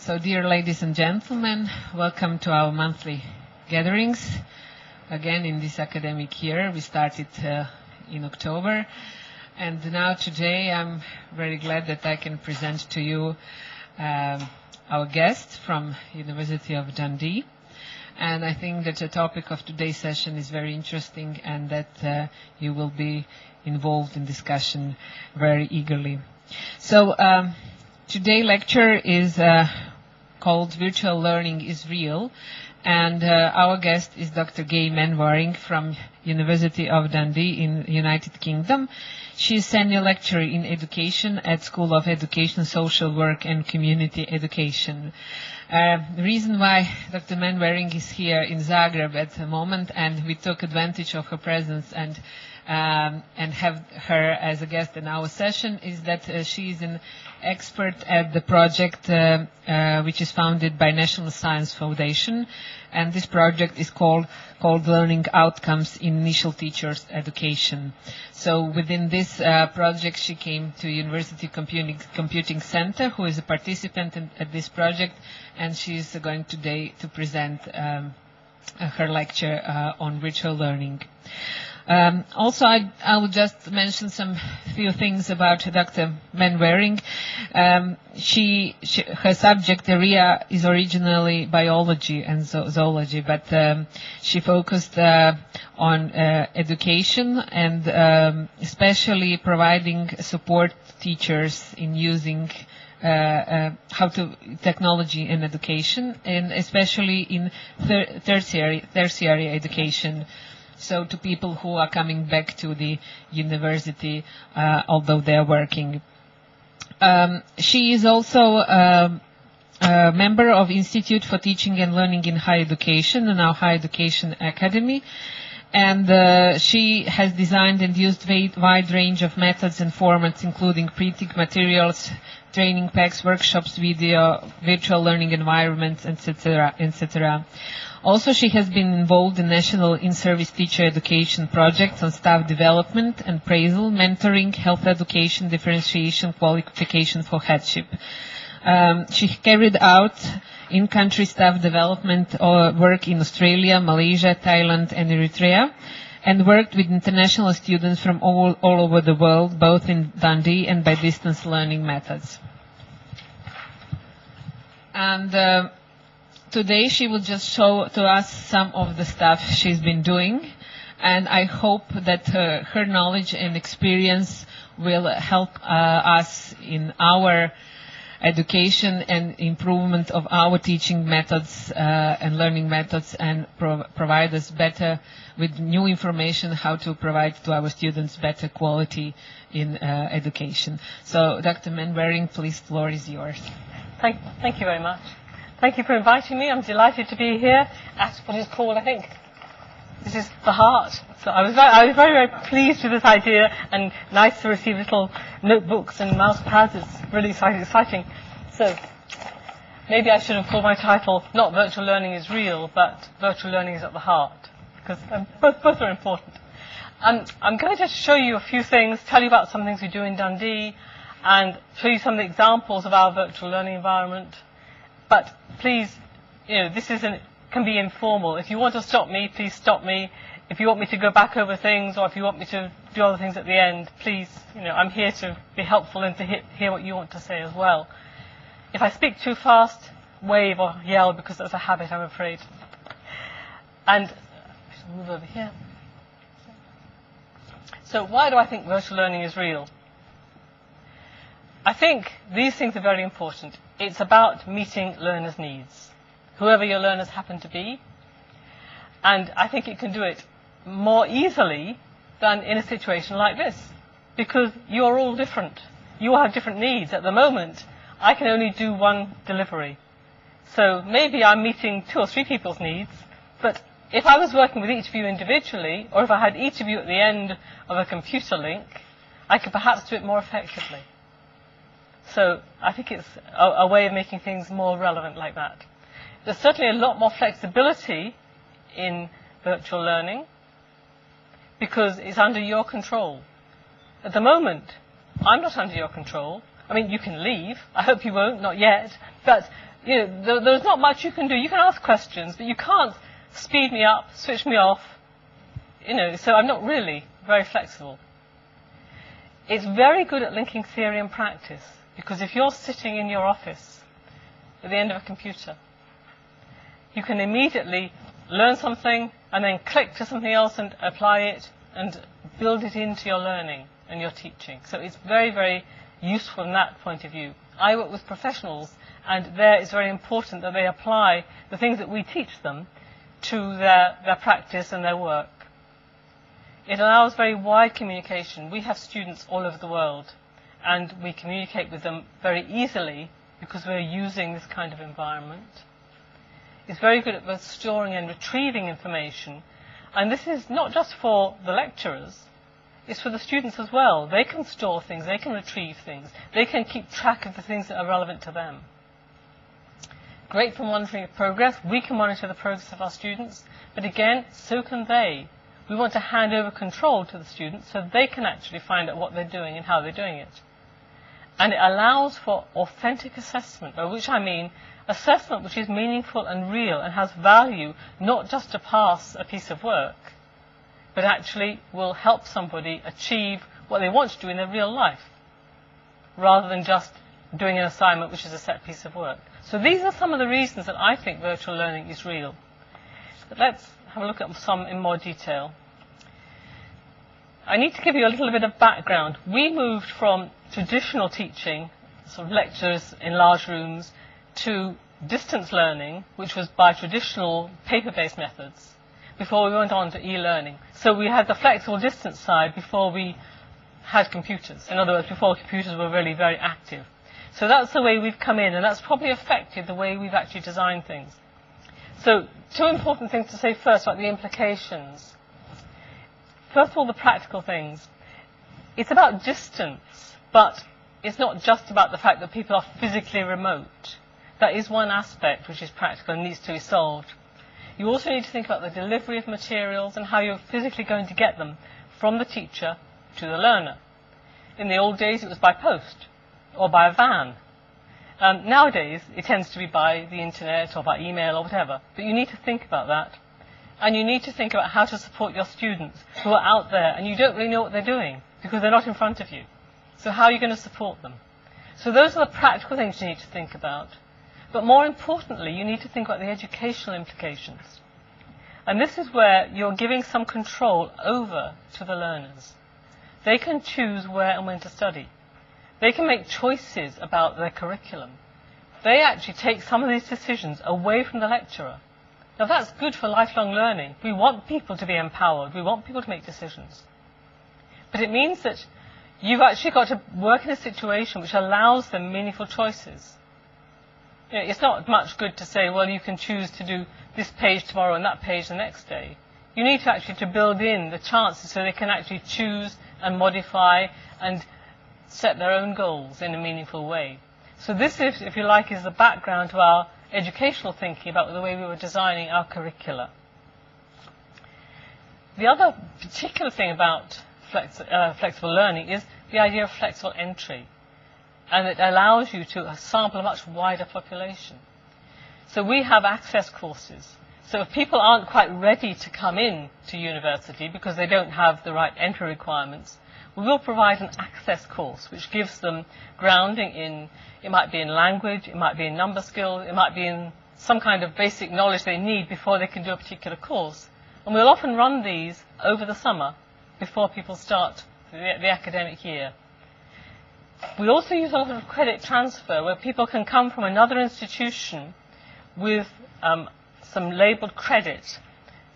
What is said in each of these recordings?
So, dear ladies and gentlemen, welcome to our monthly gatherings. Again, in this academic year, we started in October. And now today, I'm very glad that I can present to you our guest from University of Dundee. And I think that the topic of today's session is very interesting and that you will be involved in discussion very eagerly. So, today's lecture is called Virtual Learning is Real, and our guest is Dr. Gay Manwaring from University of Dundee in United Kingdom. She is senior lecturer in education at School of Education, Social Work and Community Education. The reason why Dr. Manwaring is here in Zagreb at the moment, and we took advantage of her presence and have her as a guest in our session, is that she is an expert at the project which is founded by National Science Foundation, and this project is called Learning Outcomes in Initial Teachers Education. So within this project, she came to University Computing Center, who is a participant at this project, and she is going today to present her lecture on virtual learning. Also, I will just mention some few things about Dr. Manwaring. Her subject area is originally biology and zoology, but she focused on education and especially providing support to teachers in using technology in education, and especially in tertiary education. So to people who are coming back to the university, although they are working. She is also a member of Institute for Teaching and Learning in Higher Education, and our Higher Education Academy. And she has designed and used a wide range of methods and formats, including printing materials, training packs, workshops, video, virtual learning environments, etc., etc. Also, she has been involved in national in-service teacher education projects on staff development and appraisal, mentoring, health education, differentiation, qualification for headship. She carried out in-country staff development work in Australia, Malaysia, Thailand, and Eritrea, and worked with international students from all over the world, both in Dundee and by distance learning methods. And today she will just show to us some of the stuff she's been doing, and I hope that her knowledge and experience will help us in our education and improvement of our teaching methods and learning methods, and provide us better with new information how to provide to our students better quality in education. So, Dr. Manwaring, please, the floor is yours. Thank you very much. Thank you for inviting me. I'm delighted to be here at what is called, I think, this is the Heart. So I was very, very pleased with this idea, and nice to receive little notebooks and mouse pads. It's really exciting. So maybe I should have called my title not Virtual Learning is Real, but Virtual Learning is at the Heart, because both are important. I'm going to show you a few things, tell you about some things we do in Dundee, and show you some of the examples of our virtual learning environment. But please, this can be informal. If you want to stop me, please stop me. If you want me to go back over things, or if you want me to do other things at the end, please, I'm here to be helpful and to hear what you want to say as well. If I speak too fast, wave or yell, because that's a habit, I'm afraid. And I shall move over here. So why do I think virtual learning is real? I think these things are very important. It's about meeting learners' needs, whoever your learners happen to be. And I think it can do it more easily than in a situation like this, because you're all different. You all have different needs. At the moment, I can only do one delivery. So maybe I'm meeting 2 or 3 people's needs, but if I was working with each of you individually, or if I had each of you at the end of a computer link, I could perhaps do it more effectively. So I think it's a way of making things more relevant like that. There's certainly a lot more flexibility in virtual learning because it's under your control. At the moment, I'm not under your control. I mean, you can leave. I hope you won't, not yet. But there's not much you can do. You can ask questions, but you can't speed me up, switch me off, so I'm not really very flexible. It's very good at linking theory and practice, because if you're sitting in your office at the end of a computer, you can immediately learn something and then click to something else and apply it and build it into your learning and your teaching. So it's very, very useful from that point of view. I work with professionals, and there it's very important that they apply the things that we teach them to their practice and their work. It allows very wide communication. We have students all over the world, and we communicate with them very easily because we're using this kind of environment. It's very good at both storing and retrieving information, and this is not just for the lecturers, it's for the students as well. They can store things, they can retrieve things, they can keep track of the things that are relevant to them. Great for monitoring progress. We can monitor the progress of our students, but again, so can they. We want to hand over control to the students so they can actually find out what they're doing and how they're doing it. And it allows for authentic assessment, by which I mean assessment which is meaningful and real and has value, not just to pass a piece of work, but actually will help somebody achieve what they want to do in their real life, rather than just doing an assignment which is a set piece of work. So these are some of the reasons that I think virtual learning is real. But let's have a look at some in more detail. I need to give you a little bit of background. We moved from traditional teaching, sort of lectures in large rooms, to distance learning, which was by traditional paper-based methods, before we went on to e-learning. So we had the flexible distance side before we had computers. In other words, before computers were really very active. So that's the way we've come in, and that's probably affected the way we've actually designed things. So two important things to say first about the implications. First of all, the practical things. It's about distance, but it's not just about the fact that people are physically remote. That is one aspect which is practical and needs to be solved. You also need to think about the delivery of materials and how you're physically going to get them from the teacher to the learner. In the old days, it was by post or by a van. Nowadays, it tends to be by the internet or by email or whatever. But you need to think about that. And you need to think about how to support your students who are out there and you don't really know what they're doing because they're not in front of you. So how are you going to support them? So those are the practical things you need to think about. But more importantly, you need to think about the educational implications. And this is where you're giving some control over to the learners. They can choose where and when to study. They can make choices about their curriculum. They actually take some of these decisions away from the lecturer. Now that's good for lifelong learning. We want people to be empowered. We want people to make decisions. But it means that you've actually got to work in a situation which allows them meaningful choices. It's not much good to say, well, you can choose to do this page tomorrow and that page the next day. You need to actually to build in the chances so they can actually choose and modify and set their own goals in a meaningful way. So this, if you like, is the background to our educational thinking about the way we were designing our curricula. The other particular thing about flexible learning is the idea of flexible entry. And it allows you to sample a much wider population. So we have access courses. So if people aren't quite ready to come in to university because they don't have the right entry requirements, we will provide an access course which gives them grounding in, it might be in language, it might be in number skills, it might be in some kind of basic knowledge they need before they can do a particular course. And we'll often run these over the summer before people start the academic year. We also use a lot of credit transfer where people can come from another institution with some labelled credit.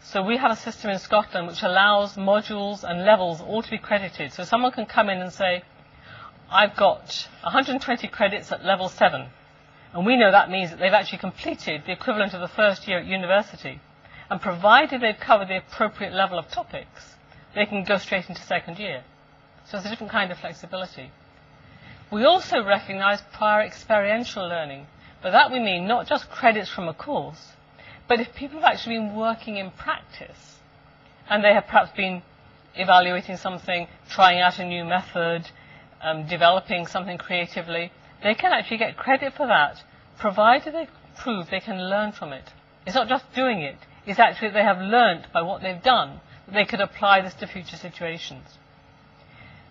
So we have a system in Scotland which allows modules and levels all to be credited. So someone can come in and say, I've got 120 credits at level 7. And we know that means that they've actually completed the equivalent of the first year at university. And provided they've covered the appropriate level of topics, they can go straight into second year. So it's a different kind of flexibility. We also recognise prior experiential learning. By that we mean not just credits from a course, but if people have actually been working in practice, and they have perhaps been evaluating something, trying out a new method, developing something creatively, they can actually get credit for that, provided they've prove they can learn from it. It's not just doing it, it's actually they have learned by what they've done that they could apply this to future situations.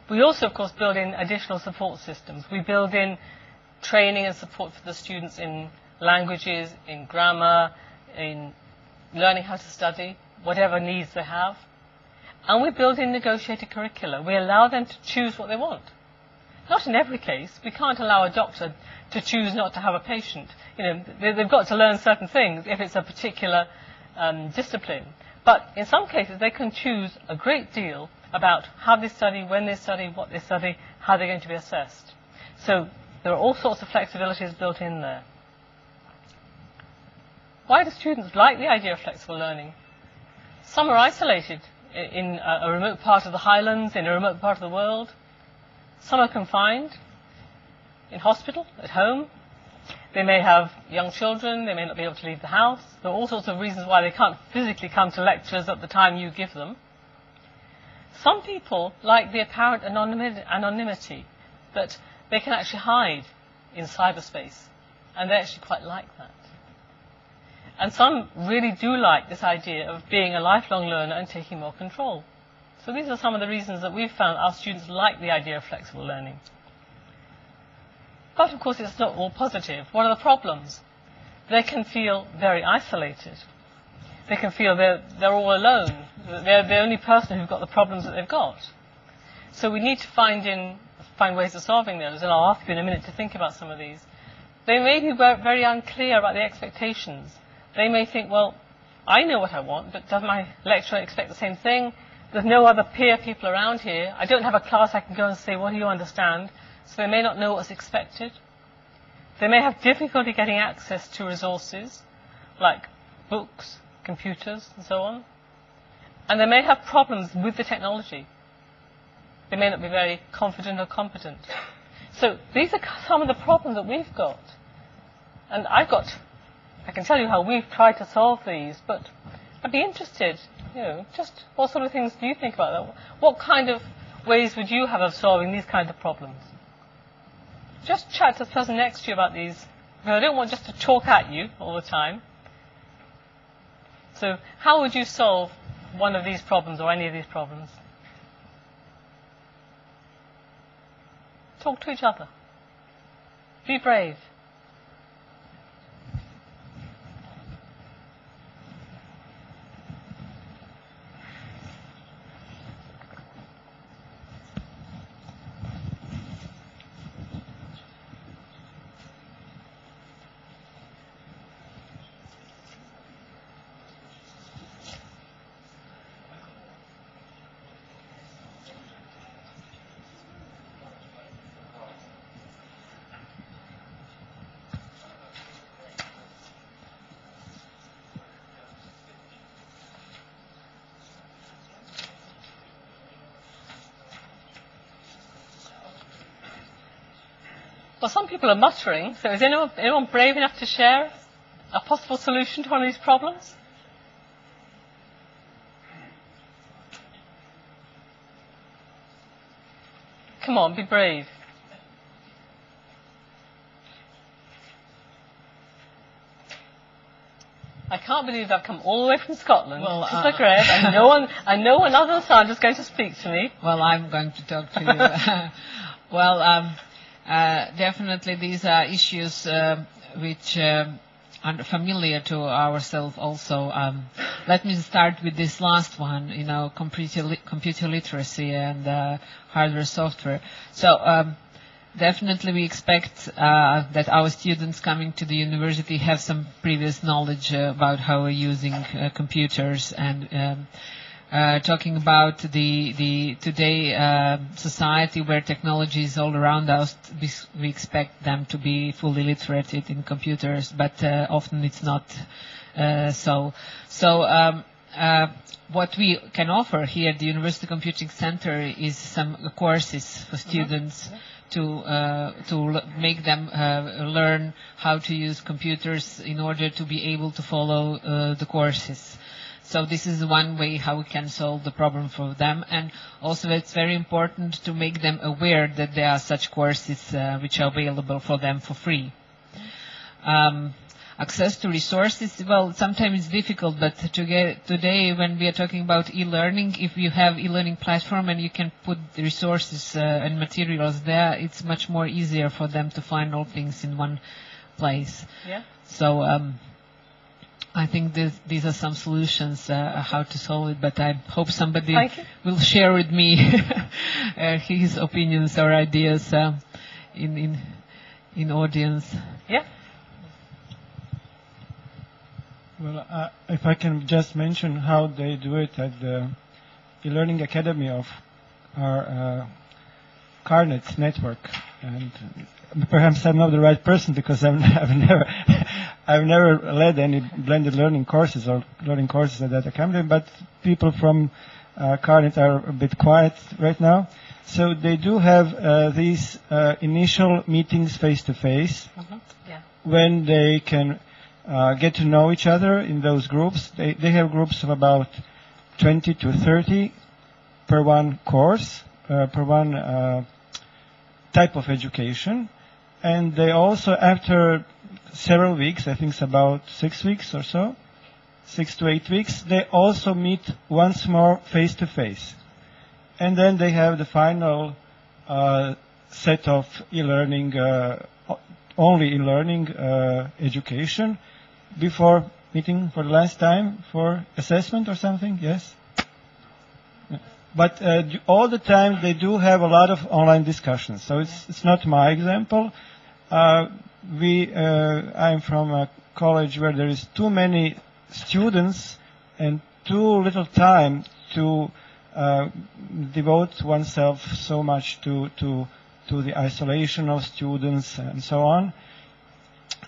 We also, of course, build in additional support systems. We build in training and support for the students in languages, in grammar, in learning how to study, whatever needs they have. And we build in negotiated curricula. We allow them to choose what they want. Not in every case. We can't allow a doctor to choose not to have a patient. You know, they've got to learn certain things if it's a particular discipline. But in some cases, they can choose a great deal about how they study, when they study, what they study, how they're going to be assessed. So there are all sorts of flexibilities built in there. Why do students like the idea of flexible learning? Some are isolated in a remote part of the Highlands, in a remote part of the world. Some are confined in hospital, at home. They may have young children, they may not be able to leave the house. There are all sorts of reasons why they can't physically come to lectures at the time you give them. Some people like the apparent anonymity, that they can actually hide in cyberspace, and they actually quite like that. And some really do like this idea of being a lifelong learner and taking more control. So these are some of the reasons that we've found our students like the idea of flexible learning. But of course it's not all positive. What are the problems? They can feel very isolated. They can feel they're all alone. They're the only person who's got the problems that they've got. So we need to find ways of solving those, and I'll ask you in a minute to think about some of these. They may be very unclear about the expectations. They may think, well, I know what I want, but does my lecturer expect the same thing? There's no other peer people around here. I don't have a class I can go and say, what do you understand? So they may not know what's expected. They may have difficulty getting access to resources, like books, computers, and so on. And they may have problems with the technology. They may not be very confident or competent. So these are some of the problems that we've got. And I can tell you how we've tried to solve these, but I'd be interested, just what sort of things do you think about that? What kind of ways would you have of solving these kinds of problems? Just chat to the person next to you about these, because I don't want just to talk at you all the time. So how would you solve one of these problems or any of these problems? Talk to each other. Be brave. Well, some people are muttering, so is anyone brave enough to share a possible solution to one of these problems? Come on, be brave. I can't believe I've come all the way from Scotland to Zagreb, and no one other than Sandra is going to speak to me. Well, I'm going to talk to you. Definitely these are issues which are familiar to ourselves also. Let me start with this last one, computer literacy and hardware, software. So definitely we expect that our students coming to the university have some previous knowledge about how we're using computers, and talking about the today society where technology is all around us, we expect them to be fully literate in computers, but often it's not so. So what we can offer here at the University Computing Center is some courses for students to make them learn how to use computers in order to be able to follow the courses. So this is one way how we can solve the problem for them, and also it's very important to make them aware that there are such courses which are available for them for free. access to resources, well, sometimes it's difficult, but today when we are talking about e-learning, if you have e-learning platform and you can put the resources and materials there, it's much more easier for them to find all things in one place. Yeah. So I think these are some solutions how to solve it, but I hope somebody will share with me his opinions or ideas in audience. Yeah. Well, if I can just mention how they do it at the e-learning academy of our Carnets network, and perhaps I'm not the right person because I've never led any blended learning courses or learning courses at that academy, but people from Carnet are a bit quiet right now. So they do have these initial meetings face-to-face when they can get to know each other in those groups. They have groups of about 20 to 30 per one course, per one type of education. And they also, after several weeks, I think it's about 6 weeks or so, 6 to 8 weeks, they also meet once more face-to-face. And then they have the final set of e-learning, only e-learning education before meeting for the last time for assessment or something, yes? But all the time they do have a lot of online discussions. So it's not my example. I'm from a college where there is too many students and too little time to devote oneself so much to the isolation of students and so on.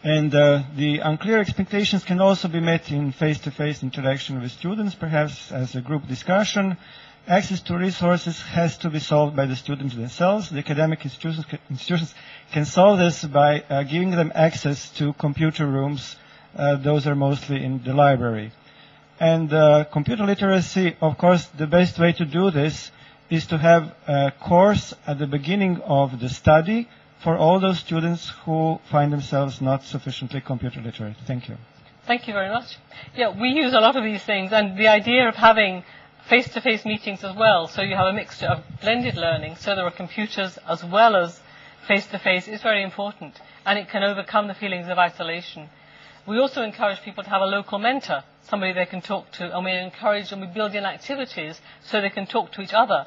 And the unclear expectations can also be met in face-to-face interaction with students, perhaps as a group discussion. Access to resources has to be solved by the students themselves. The academic institutions can solve this by giving them access to computer rooms. Those are mostly in the library. And computer literacy, of course, the best way to do this is to have a course at the beginning of the study for all those students who find themselves not sufficiently computer literate. Thank you. Thank you very much. Yeah, we use a lot of these things, and the idea of having face-to-face meetings as well, so you have a mixture of blended learning, so there are computers as well as face-to-face, is very important, and it can overcome the feelings of isolation. We also encourage people to have a local mentor, somebody they can talk to, and we encourage and we build in activities so they can talk to each other,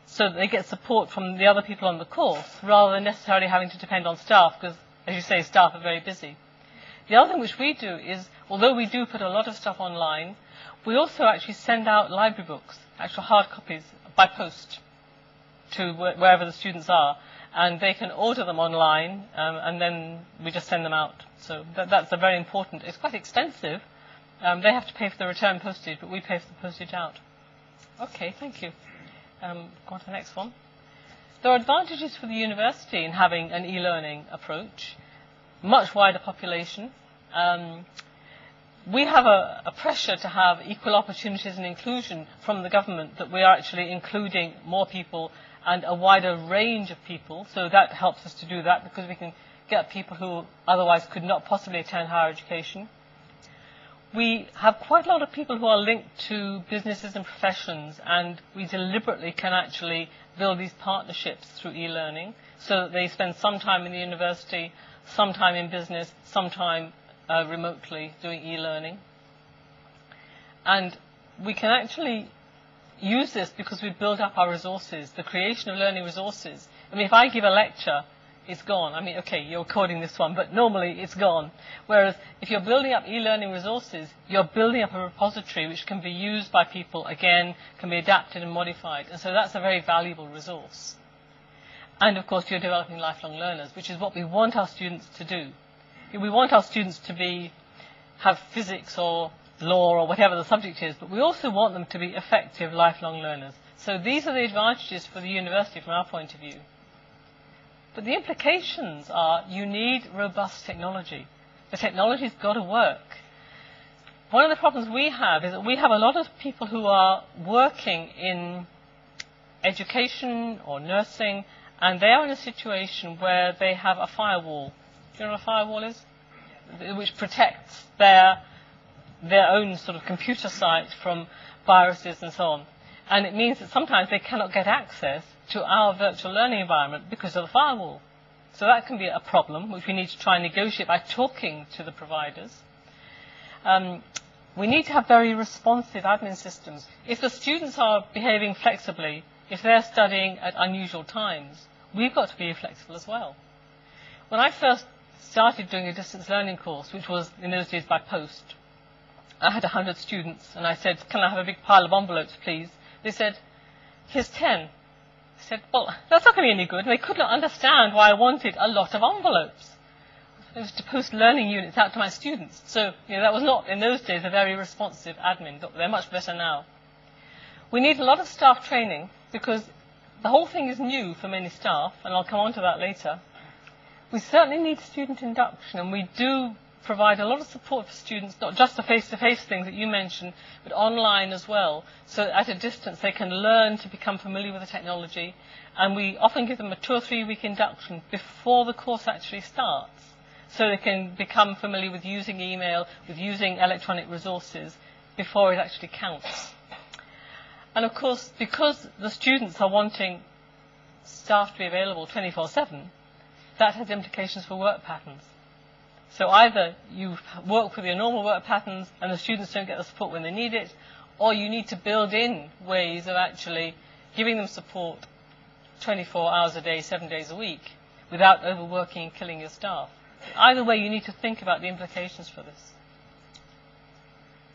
so that they get support from the other people on the course, rather than necessarily having to depend on staff, because, as you say, staff are very busy. The other thing which we do is, although we do put a lot of stuff online, we also actually send out library books, actual hard copies, by post to wherever the students are, and they can order them online, and then we just send them out. So that's a very important. It's quite extensive. They have to pay for the return postage, but we pay for the postage out. Okay, thank you. Go on to the next one. There are advantages for the university in having an e-learning approach, much wider population. We have a pressure to have equal opportunities and inclusion from the government, that we are actually including more people and a wider range of people. So that helps us to do that, because we can get people who otherwise could not possibly attend higher education. We have quite a lot of people who are linked to businesses and professions, and we deliberately can actually build these partnerships through e-learning, so that they spend some time in the university, some time in business, some time remotely doing e-learning. And we can actually use this because we build up our resources, the creation of learning resources. I mean, if I give a lecture, it's gone. I mean, okay, you're recording this one, but normally it's gone. Whereas if you're building up e-learning resources, you're building up a repository which can be used by people, again, can be adapted and modified. And so that's a very valuable resource. And of course, you're developing lifelong learners, which is what we want our students to do. We want our students to have physics or law or whatever the subject is, but we also want them to be effective lifelong learners. So these are the advantages for the university from our point of view. But the implications are you need robust technology. The technology's got to work. One of the problems we have is that we have a lot of people who are working in education or nursing, and they are in a situation where they have a firewall. Do you know what a firewall is? which protects their own sort of computer site from viruses and so on. And it means that sometimes they cannot get access to our virtual learning environment because of the firewall. So that can be a problem, which we need to try and negotiate by talking to the providers. We need to have very responsive admin systems. If the students are behaving flexibly, if they're studying at unusual times, we've got to be flexible as well. When I first started doing a distance learning course, which was in those days by post, I had 100 students, and I said, can I have a big pile of envelopes, please? They said, here's 10. I said, well, that's not going to be any good. And they could not understand why I wanted a lot of envelopes. It was to post learning units out to my students. So, that was not, in those days, a very responsive admin. They're much better now. We need a lot of staff training, because the whole thing is new for many staff, and I'll come on to that later. We certainly need student induction, and we do provide a lot of support for students, not just the face-to-face things that you mentioned, but online as well. So at a distance they can learn to become familiar with the technology, and we often give them a 2 or 3 week induction before the course actually starts, so they can become familiar with using email, with using electronic resources before it actually counts. And of course, because the students are wanting staff to be available 24/7, that has implications for work patterns. So either you work with your normal work patterns and the students don't get the support when they need it, or you need to build in ways of actually giving them support 24 hours a day, 7 days a week, without overworking and killing your staff. Either way, you need to think about the implications for this.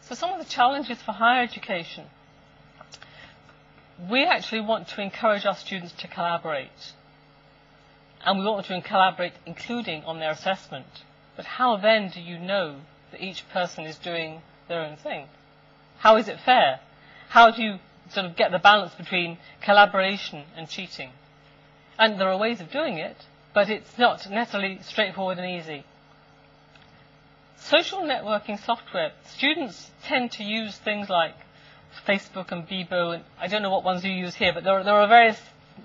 So some of the challenges for higher education. We actually want to encourage our students to collaborate. And we want them to collaborate, including on their assessment. But how then do you know that each person is doing their own thing? How is it fair? How do you sort of get the balance between collaboration and cheating? And there are ways of doing it, but it's not necessarily straightforward and easy. Social networking software, students tend to use things like Facebook and Bebo, and I don't know what ones you use here, but there are various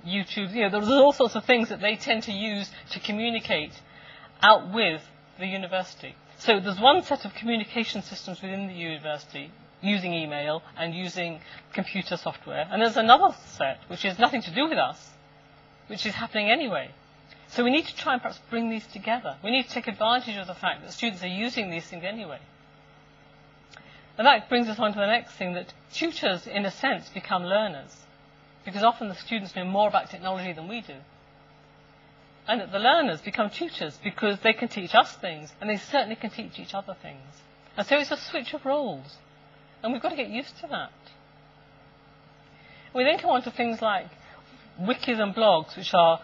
YouTube, there's all sorts of things that they tend to use to communicate out with the university. So there's one set of communication systems within the university, using email and using computer software, and there's another set which has nothing to do with us, which is happening anyway. So we need to try and perhaps bring these together. We need to take advantage of the fact that students are using these things anyway. And that brings us on to the next thing, that tutors, in a sense, become learners, because often the students know more about technology than we do. And that the learners become tutors because they can teach us things, and they certainly can teach each other things. And so it's a switch of roles, and we've got to get used to that. We then come on to things like wikis and blogs, which are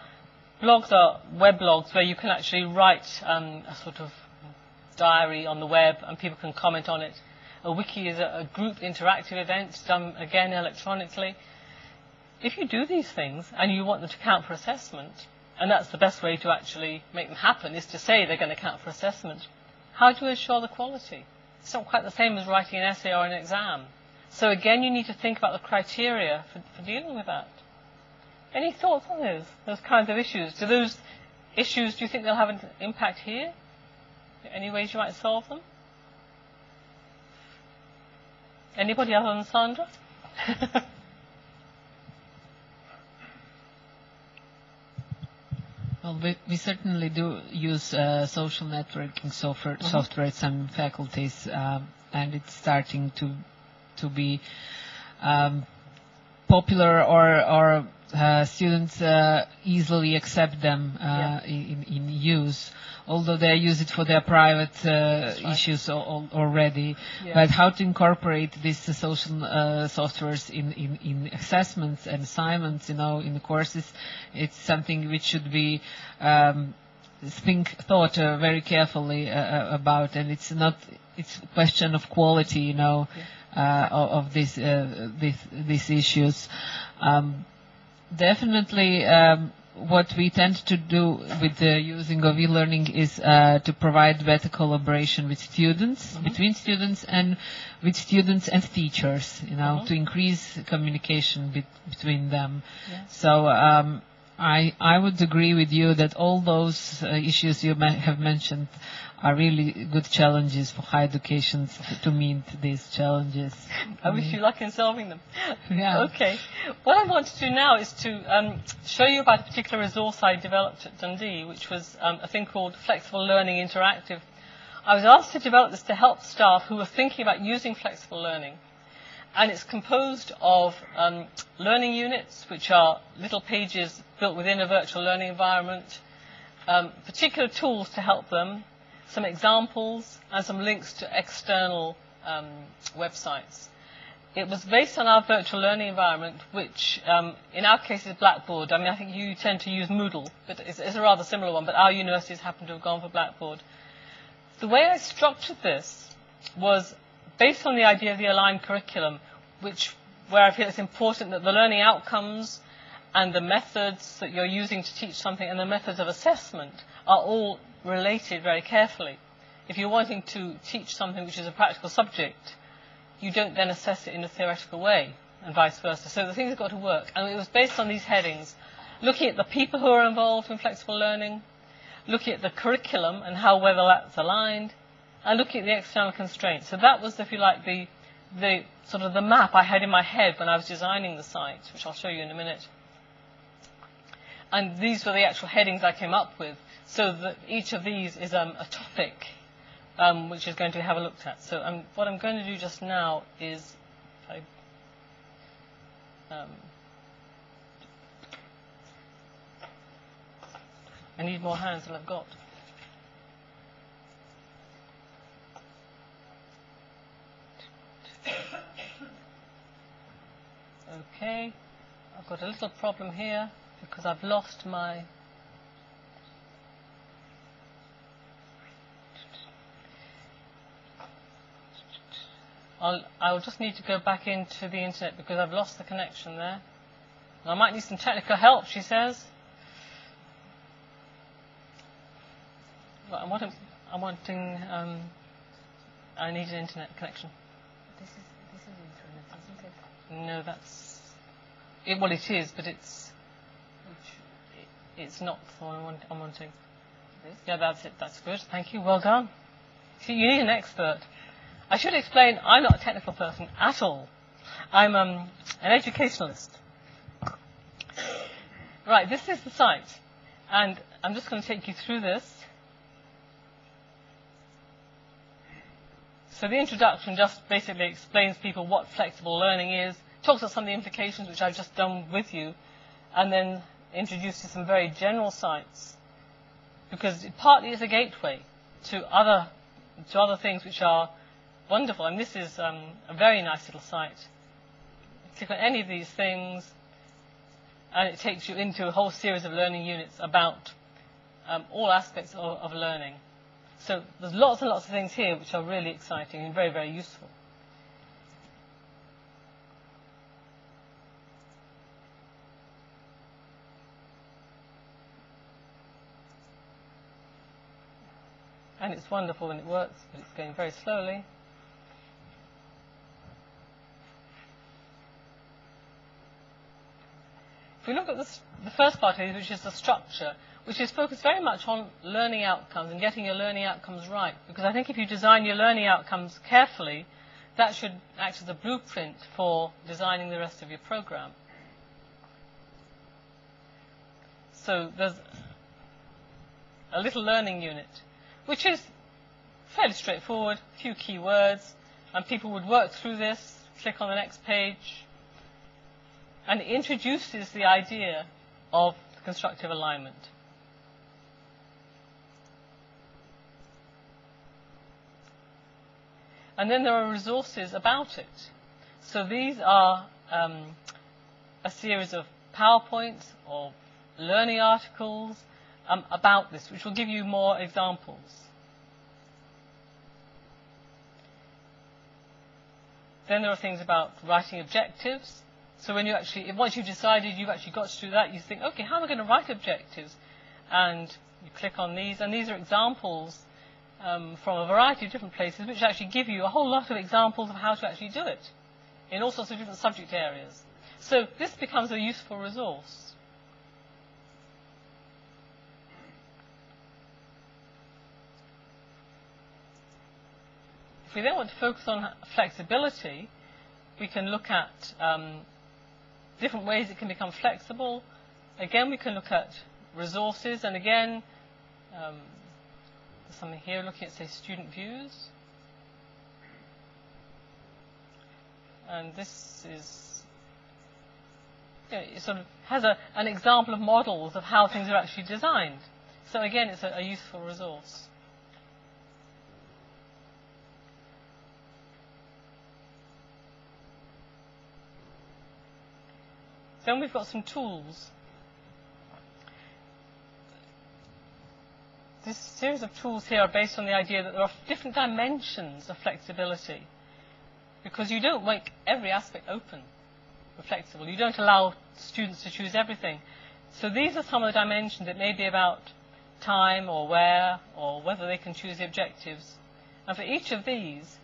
web blogs where you can actually write a sort of diary on the web, and people can comment on it. A wiki is a group interactive event done, again, electronically. If you do these things and you want them to count for assessment, and that's the best way to actually make them happen, is to say they're going to count for assessment, how do you ensure the quality? It's not quite the same as writing an essay or an exam. So again, you need to think about the criteria for dealing with that. Any thoughts on those kinds of issues? Do those issues, do you think they'll have an impact here? Any ways you might solve them? Anybody other than Sandra? Well, we certainly do use social networking software at some faculties, and it's starting to be popular, or students easily accept them in use, although they use it for their private issues already. Yeah. But how to incorporate these social softwares in assessments and assignments, in the courses, it's something which should be thought very carefully about, and it's a question of quality, of these issues. Definitely, what we tend to do with the using of e-learning is to provide better collaboration with students, between students, and with students and teachers, to increase communication between them. Yes. So I would agree with you that all those issues you have mentioned are really good challenges for higher education to meet these challenges. I wish you luck in solving them. Yeah. Okay. What I want to do now is to show you about a particular resource I developed at Dundee, which was a thing called Flexible Learning Interactive. I was asked to develop this to help staff who were thinking about using flexible learning. And it's composed of learning units, which are little pages built within a virtual learning environment, particular tools to help them, some examples, and some links to external websites. It was based on our virtual learning environment, which in our case is Blackboard. I mean, I think you tend to use Moodle, but it's a rather similar one, but our universities happen to have gone for Blackboard. The way I structured this was based on the idea of the aligned curriculum, where I feel it's important that the learning outcomes and the methods that you're using to teach something and the methods of assessment are all related very carefully. If you're wanting to teach something which is a practical subject, you don't then assess it in a theoretical way, and vice versa. So the things have got to work. And it was based on these headings, looking at the people who are involved in flexible learning, looking at the curriculum and how whether that's aligned, and looking at the external constraints. So that was, if you like, the sort of the map I had in my head when I was designing the site, which I'll show you in a minute. And these were the actual headings I came up with. So that each of these is a topic which is going to have a look at. So what I'm going to do just now is, I need more hands than I've got. Okay, I've got a little problem here because I've lost my... I'll just need to go back into the internet because I've lost the connection there. And I might need some technical help, she says. Right, I need an internet connection. This is internet, isn't it? No, that's... well, it is, but it's not the one I'm wanting. This? Yeah, that's it. That's good. Thank you. Well done. See, you need an expert. I should explain, I'm not a technical person at all. I'm an educationalist. Right, this is the site. And I'm just going to take you through this. So the introduction just basically explains people what flexible learning is, talks about some of the implications which I've just done with you, and then introduces some very general sites. Because it partly is a gateway to other things which are wonderful. And this is a very nice little site. Click on any of these things, and it takes you into a whole series of learning units about all aspects of learning. So there's lots and lots of things here which are really exciting and very, very useful. And it's wonderful when it works, but it's going very slowly. If we look at the first part of it, which is the structure, which is focused very much on learning outcomes and getting your learning outcomes right. Because I think if you design your learning outcomes carefully, that should act as a blueprint for designing the rest of your program. So there's a little learning unit, which is fairly straightforward, a few key words, and people would work through this, click on the next page, and it introduces the idea of constructive alignment. And then there are resources about it. So these are a series of PowerPoints or learning articles about this, which will give you more examples. Then there are things about writing objectives. So when once you've decided you've actually got to do that, you think, okay, how am I going to write objectives? And you click on these, and these are examples from a variety of different places, which actually give you a whole lot of examples of how to actually do it in all sorts of different subject areas. So this becomes a useful resource. If we then want to focus on flexibility, we can look at different ways it can become flexible. Again, we can look at resources, and again, there's something here looking at, say, student views. And this is, it sort of has an example of models of how things are actually designed. So again, it's a useful resource. Then we've got some tools. This series of tools here are based on the idea that there are different dimensions of flexibility, because you don't make every aspect open or flexible. You don't allow students to choose everything. So these are some of the dimensions. It may be about time or where or whether they can choose the objectives. And for each of these,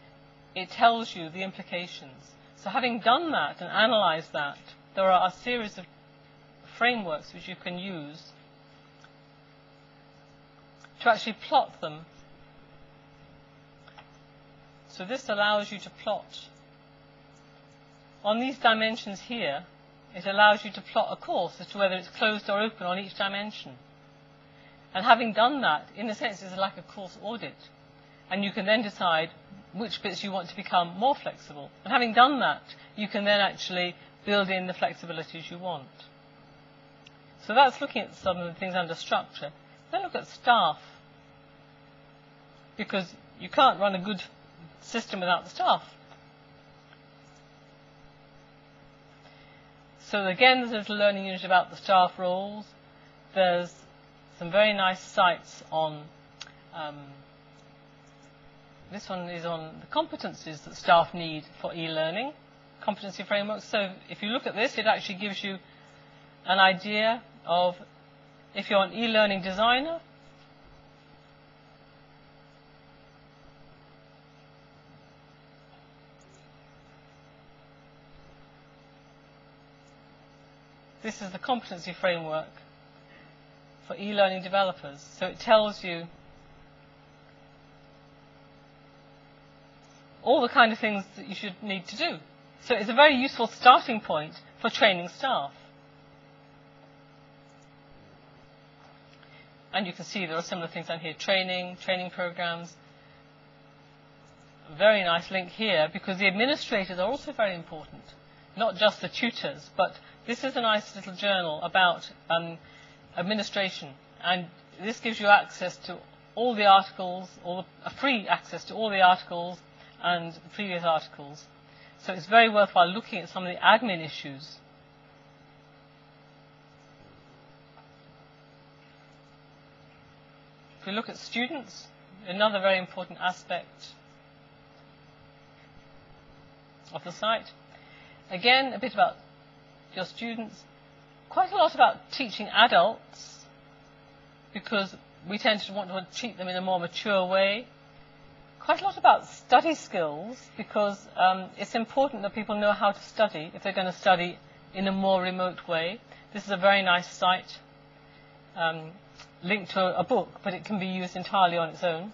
it tells you the implications. So having done that and analysed that, there are a series of frameworks which you can use to actually plot them. So this allows you to plot. On these dimensions here, it allows you to plot a course as to whether it's closed or open on each dimension. And having done that, in a sense, it's like a course audit. And you can then decide which bits you want to become more flexible. And having done that, you can then actually build in the flexibilities you want. So that's looking at some of the things under structure. Then look at staff, because you can't run a good system without the staff. So again, there's a little learning unit about the staff roles. There's some very nice sites on, this one is on the competencies that staff need for e-learning, competency frameworks. So if you look at this, it actually gives you an idea of, if you're an e-learning designer, this is the competency framework for e-learning developers. So it tells you all the kind of things that you should need to do. So it's a very useful starting point for training staff. And you can see there are similar things down here, training programs. Very nice link here, because the administrators are also very important, not just the tutors, but this is a nice little journal about administration, and this gives you access to all the articles, free access to all the articles and the previous articles. So it's very worthwhile looking at some of the admin issues. If we look at students, another very important aspect of the site. Again, a bit about your students. Quite a lot about teaching adults, because we tend to want to treat them in a more mature way. Quite a lot about study skills, because it's important that people know how to study if they're going to study in a more remote way. This is a very nice site, linked to a book, but it can be used entirely on its own.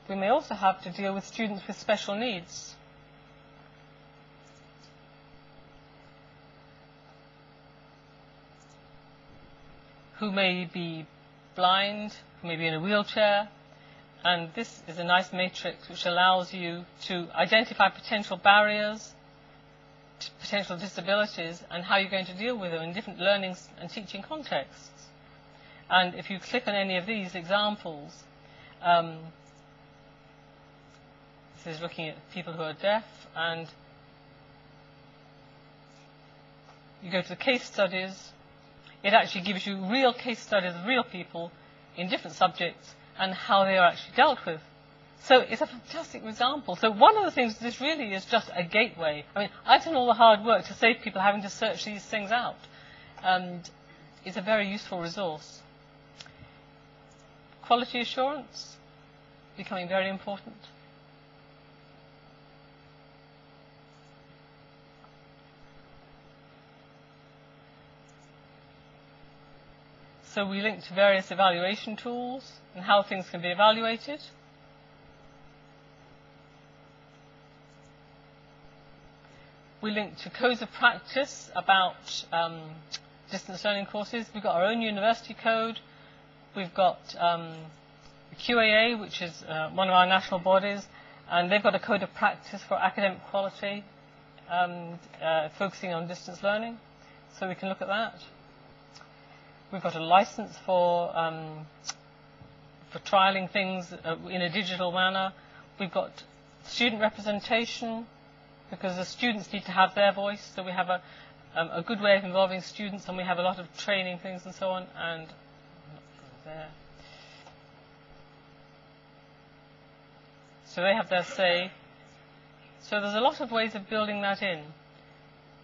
We may also have to deal with students with special needs. Who may be blind, who may be in a wheelchair, and this is a nice matrix which allows you to identify potential barriers, potential disabilities, and how you're going to deal with them in different learning and teaching contexts. And if you click on any of these examples, this is looking at people who are deaf, and you go to the case studies. It actually gives you real case studies of real people in different subjects and how they are actually dealt with. So it's a fantastic example. So one of the things, this really is just a gateway. I mean, I've done all the hard work to save people having to search these things out. And it's a very useful resource. Quality assurance, becoming very important. So we link to various evaluation tools and how things can be evaluated. We link to codes of practice about distance learning courses. We've got our own university code. We've got QAA, which is one of our national bodies, and they've got a code of practice for academic quality, focusing on distance learning. So we can look at that. We've got a license for trialing things in a digital manner. We've got student representation, because the students need to have their voice. So we have a good way of involving students, and we have a lot of training things and so on. And there. So they have their say. So there's a lot of ways of building that in.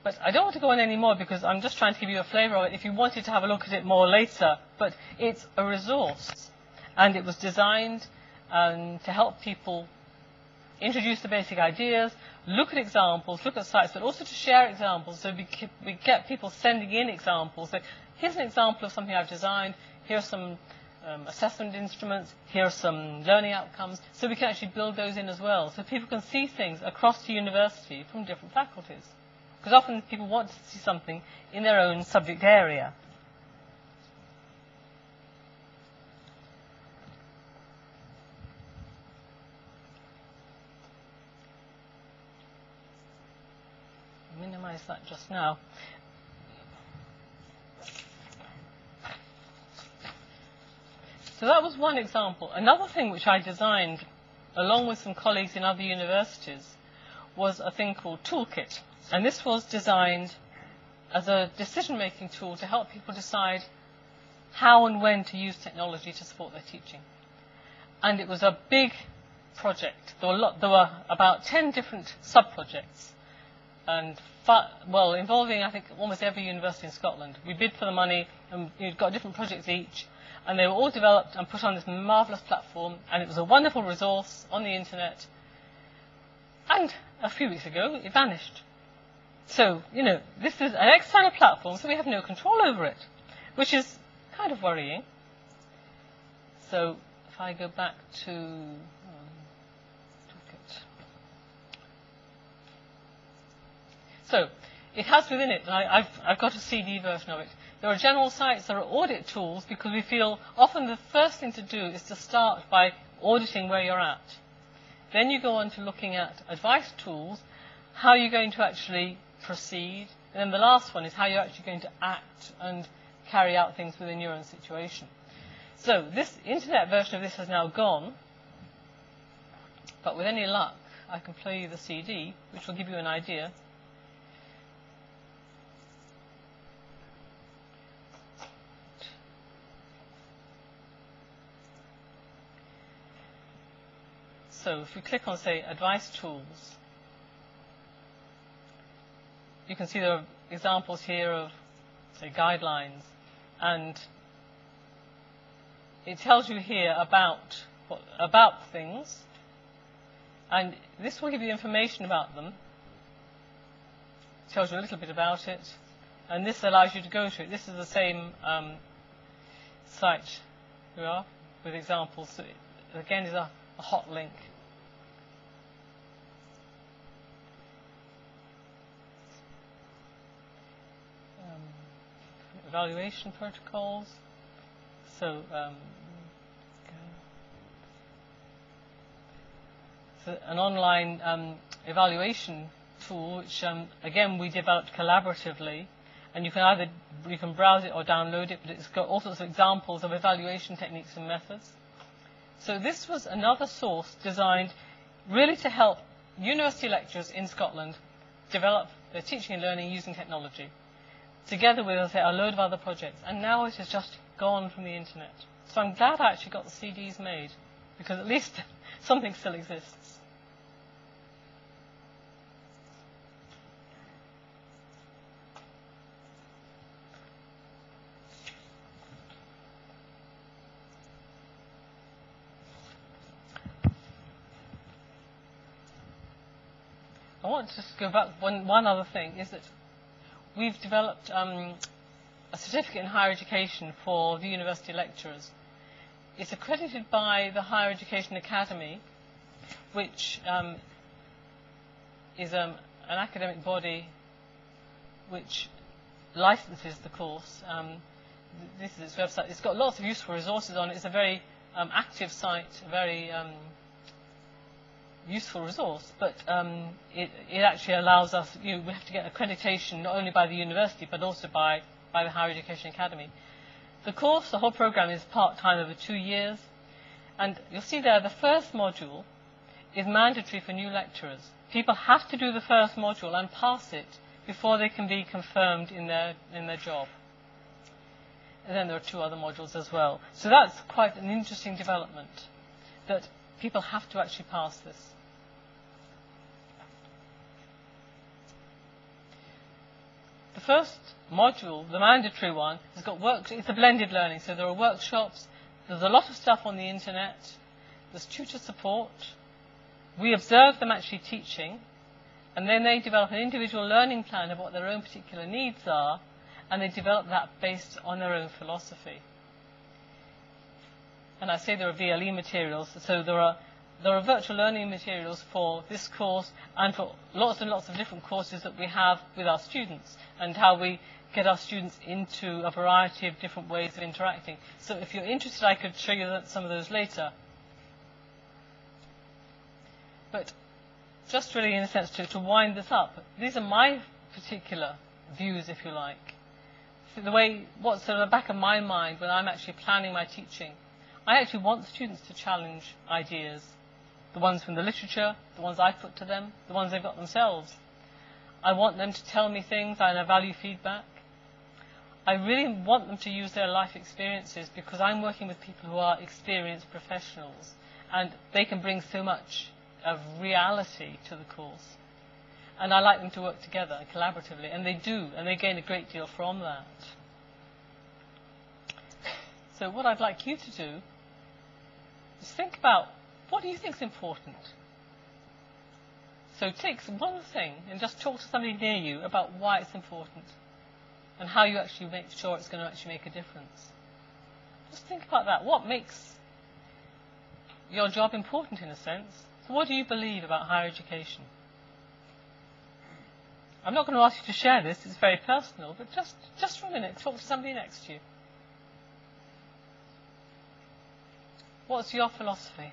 But I don't want to go on any more because I'm just trying to give you a flavour of it if you wanted to have a look at it more later. But it's a resource, and it was designed to help people introduce the basic ideas, look at examples, look at sites, but also to share examples. So we get people sending in examples. So here's an example of something I've designed. Here are some assessment instruments. Here are some learning outcomes. So we can actually build those in as well. So people can see things across the university from different faculties. Because often people want to see something in their own subject area. Minimize that just now. So that was one example. Another thing which I designed along with some colleagues in other universities was a thing called Toolkit. And this was designed as a decision-making tool to help people decide how and when to use technology to support their teaching. And it was a big project. There were about 10 different sub-projects, and involving, I think, almost every university in Scotland. We bid for the money, and we got different projects each, and they were all developed and put on this marvellous platform, and it was a wonderful resource on the internet. And a few weeks ago, it vanished. So, this is an external platform, so we have no control over it, which is kind of worrying. So, if I go back to Toolkit. So, it has within it, and I've got a CD version of it. There are general sites, there are audit tools, because we feel often the first thing to do is to start by auditing where you're at. Then you go on to looking at advice tools, how you're going to actually proceed, and then the last one is how you're actually going to act and carry out things within your own situation. So this internet version of this has now gone, but with any luck, I can play you the CD, which will give you an idea. So if we click on, say, Advice Tools, you can see there are examples here of, say, guidelines. And it tells you here about things. And this will give you information about them. It tells you a little bit about it. And this allows you to go to it. This is the same site with examples. So it, again, is a hot link. Evaluation protocols. So, an online evaluation tool, which again we developed collaboratively, and you can browse it or download it, but it's got all sorts of examples of evaluation techniques and methods. So this was another source designed really to help university lecturers in Scotland develop their teaching and learning using technology, together with, as I say, a load of other projects. And now it has just gone from the internet. So I'm glad I actually got the CDs made, because at least something still exists. I want to just go back one other thing, is that we've developed a certificate in higher education for the university lecturers. It's accredited by the Higher Education Academy, which is an academic body which licenses the course. This is its website. It's got lots of useful resources on it. It's a very active site, a very useful resource, but it actually allows us, we have to get accreditation not only by the university but also by the Higher Education Academy. The course, the whole program, is part-time over 2 years, and you'll see there the first module is mandatory for new lecturers. People have to do the first module and pass it before they can be confirmed in their job. And then there are 2 other modules as well. So that's quite an interesting development, that people have to actually pass this. The first module, the mandatory one, has got it's a blended learning, so there are workshops, there's a lot of stuff on the internet, there's tutor support. We observe them actually teaching, and then they develop an individual learning plan of what their own particular needs are, and they develop that based on their own philosophy. And I say there are VLE materials, so there are virtual learning materials for this course and for lots and lots of different courses that we have with our students, and how we get our students into a variety of different ways of interacting. So if you're interested, I could show you some of those later. But just really in a sense to wind this up, these are my particular views, if you like. What's in the back of my mind when I'm actually planning my teaching. I actually want students to challenge ideas, the ones from the literature, the ones I put to them, the ones they've got themselves. I want them to tell me things, and I value feedback. I really want them to use their life experiences, because I'm working with people who are experienced professionals, and they can bring so much of reality to the course. And I like them to work together collaboratively, and they do, and they gain a great deal from that. So what I'd like you to do is think about, what do you think is important? So take one thing and just talk to somebody near you about why it's important and how you actually make sure it's going to actually make a difference. Just think about that. What makes your job important, in a sense? So what do you believe about higher education? I'm not going to ask you to share this, it's very personal, but just for a minute, talk to somebody next to you. What's your philosophy?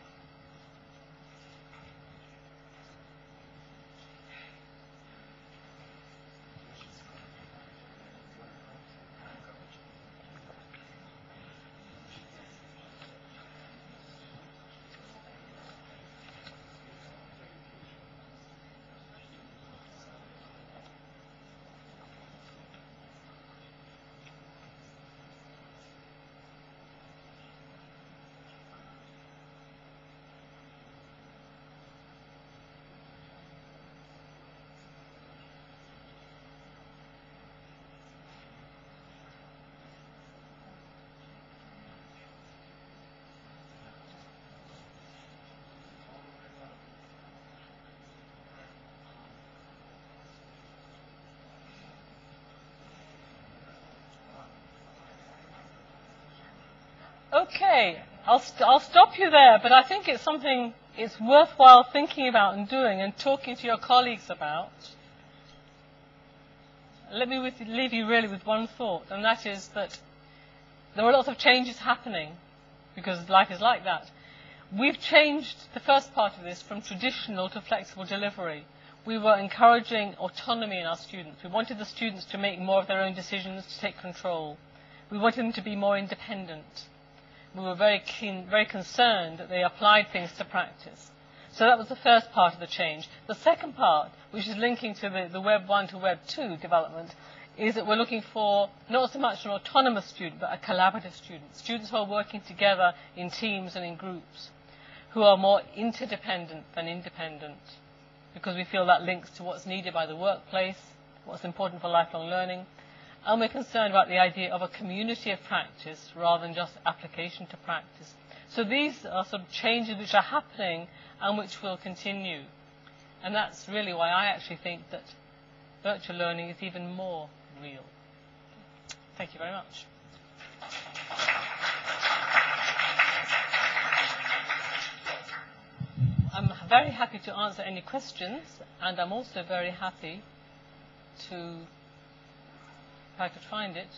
Okay, I'll stop you there, but I think it's something it's worthwhile thinking about and doing and talking to your colleagues about. Let me leave you really with one thought, and that is that there are lots of changes happening, because life is like that. We've changed the first part of this from traditional to flexible delivery. We were encouraging autonomy in our students. We wanted the students to make more of their own decisions, to take control. We wanted them to be more independent. We were very keen, very concerned that they applied things to practice. So that was the first part of the change. The second part, which is linking to the Web 1 to Web 2 development, is that we're looking for not so much an autonomous student, but a collaborative student. Students who are working together in teams and in groups, who are more interdependent than independent, because we feel that links to what's needed by the workplace, what's important for lifelong learning. And we're concerned about the idea of a community of practice rather than just application to practice. So these are sort of changes which are happening and which will continue. And that's really why I actually think that virtual learning is even more real. Thank you very much. I'm very happy to answer any questions, and I'm also very happy to, if I could find it,